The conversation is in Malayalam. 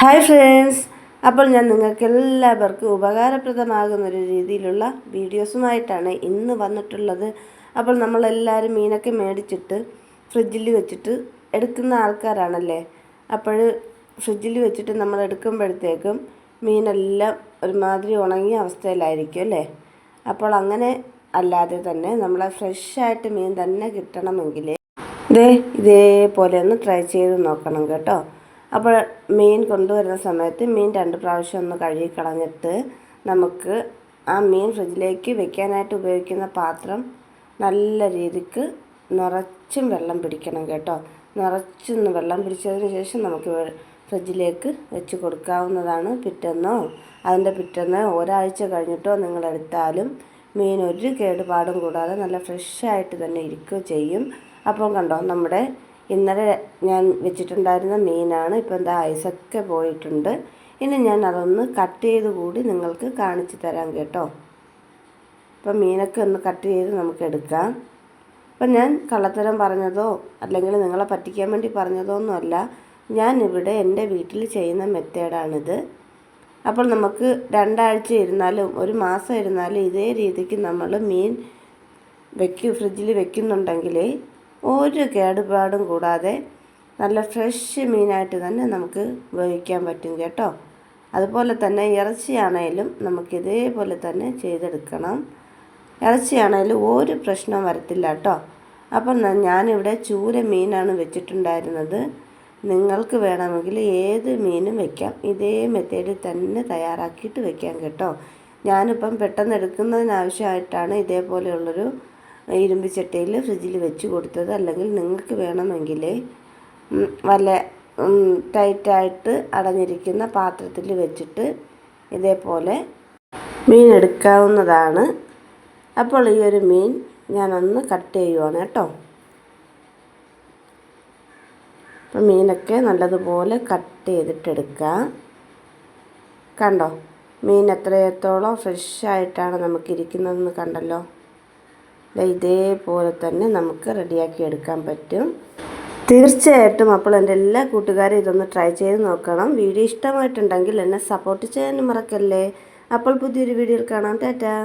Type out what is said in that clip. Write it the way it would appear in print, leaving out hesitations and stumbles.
ഹായ് ഫ്രണ്ട്സ്, അപ്പോൾ ഞാൻ നിങ്ങൾക്ക് എല്ലാവർക്കും ഉപകാരപ്രദമാകുന്നൊരു രീതിയിലുള്ള വീഡിയോസുമായിട്ടാണ് ഇന്ന് വന്നിട്ടുള്ളത്. അപ്പോൾ നമ്മളെല്ലാവരും മീനൊക്കെ മേടിച്ചിട്ട് ഫ്രിഡ്ജിൽ വെച്ചിട്ട് എടുക്കുന്ന ആൾക്കാരാണല്ലേ. അപ്പോൾ ഫ്രിഡ്ജിൽ വെച്ചിട്ട് നമ്മൾ എടുക്കുമ്പോഴത്തേക്കും മീനെല്ലാം ഒരുമാതിരി ഉണങ്ങിയ അവസ്ഥയിലായിരിക്കും അല്ലേ. അപ്പോൾ അങ്ങനെ അല്ലാതെ തന്നെ നമ്മളെ ഫ്രഷായിട്ട് മീൻ തന്നെ കിട്ടണമെങ്കിൽ ഇതേപോലെ ഒന്ന് ട്രൈ ചെയ്ത് നോക്കണം കേട്ടോ. അപ്പോൾ മീൻ കൊണ്ടുവരുന്ന സമയത്ത് മീൻ 2 പ്രാവശ്യം ഒന്ന് കഴുകി കളഞ്ഞിട്ട് നമുക്ക് ആ മീൻ ഫ്രിഡ്ജിലേക്ക് വെക്കാനായിട്ട് ഉപയോഗിക്കുന്ന പാത്രം നല്ല രീതിക്ക് നിറച്ചും വെള്ളം പിടിക്കണം കേട്ടോ. നിറച്ചൊന്ന് വെള്ളം പിടിച്ചതിന് ശേഷം നമുക്ക് ഫ്രിഡ്ജിലേക്ക് വെച്ച് കൊടുക്കാവുന്നതാണ്. പിറ്റേന്നോ അതിൻ്റെ പിറ്റേന്നോ ഒരാഴ്ച കഴിഞ്ഞിട്ടോ നിങ്ങളെടുത്താലും മീൻ ഒരു കേടുപാടും കൂടാതെ നല്ല ഫ്രഷായിട്ട് തന്നെ ഇരിക്കുകയും ചെയ്യും. അപ്പോൾ കണ്ടോ, നമ്മുടെ ഇന്നലെ ഞാൻ വെച്ചിട്ടുണ്ടായിരുന്ന മീനാണ്. ഇപ്പോൾ എന്താ ഐസൊക്കെ പോയിട്ടുണ്ട്. ഇനി ഞാൻ അതൊന്ന് കട്ട് ചെയ്ത് കൂടി നിങ്ങൾക്ക് കാണിച്ചു തരാം കേട്ടോ. അപ്പം മീനൊക്കെ ഒന്ന് കട്ട് ചെയ്ത് നമുക്ക് എടുക്കാം. അപ്പം ഞാൻ കള്ളത്തരം പറഞ്ഞതോ അല്ലെങ്കിൽ നിങ്ങളെ പറ്റിക്കാൻ വേണ്ടി പറഞ്ഞതോ ഒന്നുമല്ല. ഞാനിവിടെ എൻ്റെ വീട്ടിൽ ചെയ്യുന്ന മെത്തേഡാണിത്. അപ്പോൾ നമുക്ക് 2 ആഴ്ച ഇരുന്നാലും 1 മാസം ഇരുന്നാലും ഇതേ രീതിക്ക് നമ്മൾ മീൻ ഫ്രിഡ്ജിൽ വെക്കുന്നുണ്ടെങ്കിൽ ഒരു കേടുപാടും കൂടാതെ നല്ല ഫ്രഷ് മീനായിട്ട് തന്നെ നമുക്ക് ഉപയോഗിക്കാൻ പറ്റും കേട്ടോ. അതുപോലെ തന്നെ ഇറച്ചിയാണേലും നമുക്കിതേപോലെ തന്നെ ചെയ്തെടുക്കണം. ഇറച്ചിയാണേലും ഒരു പ്രശ്നം വരത്തില്ല കേട്ടോ. അപ്പം ഞാനിവിടെ ചൂര മീനാണ് വെച്ചിട്ടുണ്ടായിരുന്നത്. നിങ്ങൾക്ക് വേണമെങ്കിൽ ഏത് മീനും വെക്കാം. ഇതേ മെത്തേഡിൽ തന്നെ തയ്യാറാക്കിയിട്ട് വെക്കാം കേട്ടോ. ഞാനിപ്പം പെട്ടെന്ന് എടുക്കുന്നതിനാവശ്യമായിട്ടാണ് ഇതേപോലെയുള്ളൊരു ഇരുമ്പ് ചട്ടിയിൽ ഫ്രിഡ്ജിൽ വെച്ച് കൊടുത്തത്. അല്ലെങ്കിൽ നിങ്ങൾക്ക് വേണമെങ്കിൽ വല്ല ടൈറ്റായിട്ട് അടഞ്ഞിരിക്കുന്ന പാത്രത്തിൽ വെച്ചിട്ട് ഇതേപോലെ മീൻ എടുക്കാവുന്നതാണ്. അപ്പോൾ ഈ ഒരു മീൻ ഞാനൊന്ന് കട്ട് ചെയ്യുവാണ് കേട്ടോ. അപ്പം മീനൊക്കെ നല്ലതുപോലെ കട്ട് ചെയ്തിട്ടെടുക്കാം. കണ്ടോ, മീൻ എത്രത്തോളം ഫ്രഷായിട്ടാണ് നമുക്കിരിക്കുന്നതെന്ന് കണ്ടല്ലോ. ഇതേപോലെ തന്നെ നമുക്ക് റെഡിയാക്കി എടുക്കാൻ പറ്റും. തീർച്ചയായിട്ടും അപ്പോൾ എൻ്റെ എല്ലാ കൂട്ടുകാരും ഇതൊന്ന് ട്രൈ ചെയ്ത് നോക്കണം. വീഡിയോ ഇഷ്ടമായിട്ടുണ്ടെങ്കിൽ എന്നെ സപ്പോർട്ട് ചെയ്യാനും മറക്കല്ലേ. അപ്പോൾ പുതിയൊരു വീഡിയോയിൽ കാണാം. ടാറ്റാ.